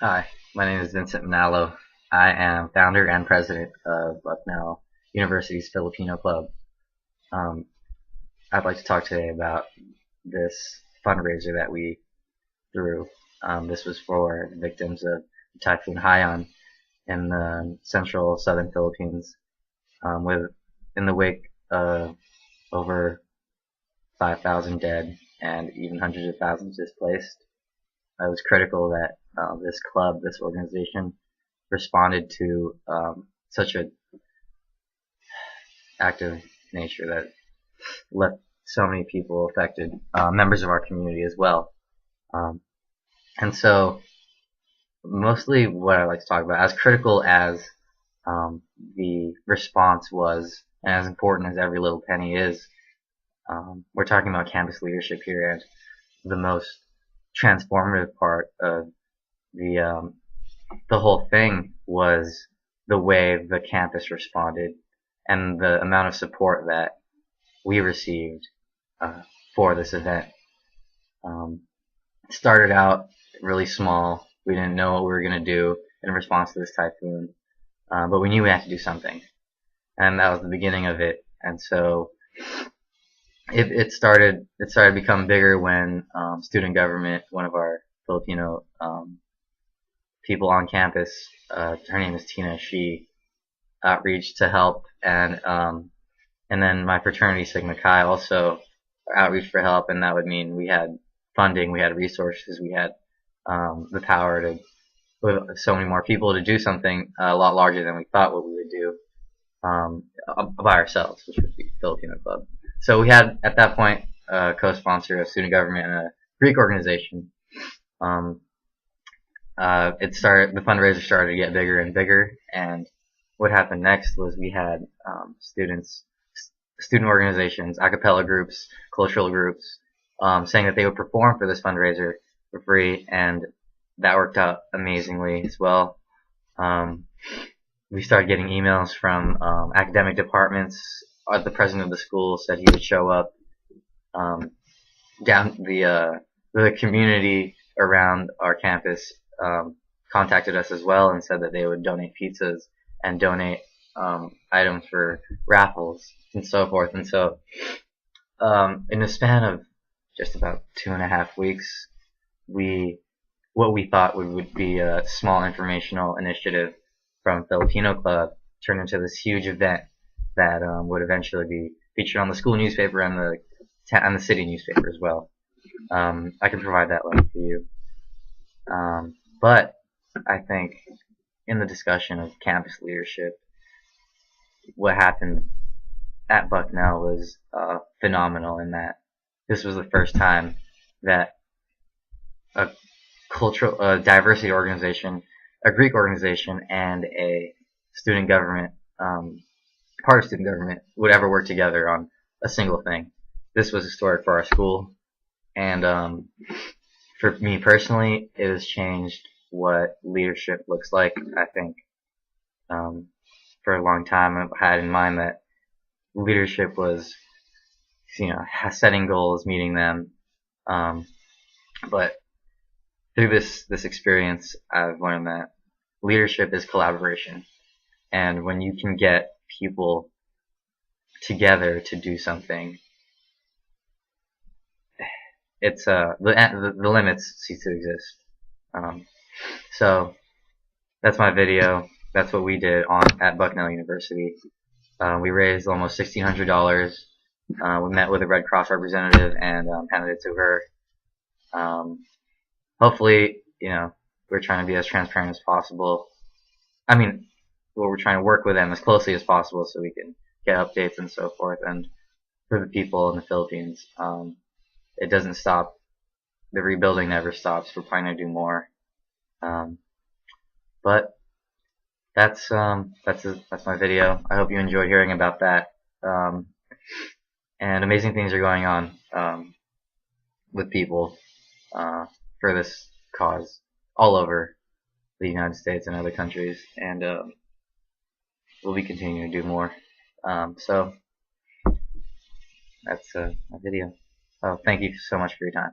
Hi, my name is Vincent Manalo. I am founder and president of Bucknell University's Filipino Club. Um, I'd like to talk today about this fundraiser that we threw. This was for victims of typhoon Haiyan in the central southern Philippines, with in the wake of over 5,000 dead and even hundreds of thousands displaced. It was critical that this club, this organization, responded to such an active nature that left so many people affected, members of our community as well. Um, and so, mostly what I like to talk about, as critical as the response was, and as important as every little penny is, we're talking about campus leadership here, and the most transformative part of the the whole thing was the way the campus responded and the amount of support that we received uh, for this event. Um, it started out really small. We didn't know what we were going to do in response to this typhoon, but we knew we had to do something, and that was the beginning of it. And so it started to become bigger when student government, one of our Filipino people on campus, her name is Tina. She outreached to help, and then my fraternity Sigma Chi also outreach for help, and that would mean we had funding, we had resources, we had the power to, with so many more people, to do something a lot larger than we thought what we would do by ourselves, which would be Filipino Club. So we had at that point a co-sponsor, a student government, and a Greek organization. Um, the fundraiser started to get bigger and bigger, and what happened next was we had student organizations, a cappella groups, cultural groups, saying that they would perform for this fundraiser for free, and that worked out amazingly as well. Um, we started getting emails from academic departments. The president of the school said he would show up. Um, down the community around our campus contacted us as well and said that they would donate pizzas and donate items for raffles and so forth. And so, in a span of just about 2.5 weeks, what we thought would be a small informational initiative from Filipino Club turned into this huge event that would eventually be featured on the school newspaper and the city newspaper as well. I can provide that link for you. But I think in the discussion of campus leadership, what happened at Bucknell was phenomenal in that this was the first time that a diversity organization, a Greek organization, and a student government, part of student government, would ever work together on a single thing. This was historic for our school, and for me personally, it has changed what leadership looks like. I think for a long time I've had in mind that leadership was, setting goals, meeting them. But through this experience, I've learned that leadership is collaboration, and when you can get people together to do something, it's the limits cease to exist. So that's my video. That's what we did at Bucknell University. We raised almost $1,600. We met with a Red Cross representative and handed it to her. Hopefully, we're trying to be as transparent as possible. I mean, we're trying to work with them as closely as possible so we can get updates and so forth. And for the people in the Philippines, it doesn't stop. The rebuilding never stops. We're planning to do more. But that's my video. I hope you enjoyed hearing about that. And amazing things are going on with people for this cause all over the United States and other countries, and we'll be continuing to do more. So that's my video. Oh, thank you so much for your time.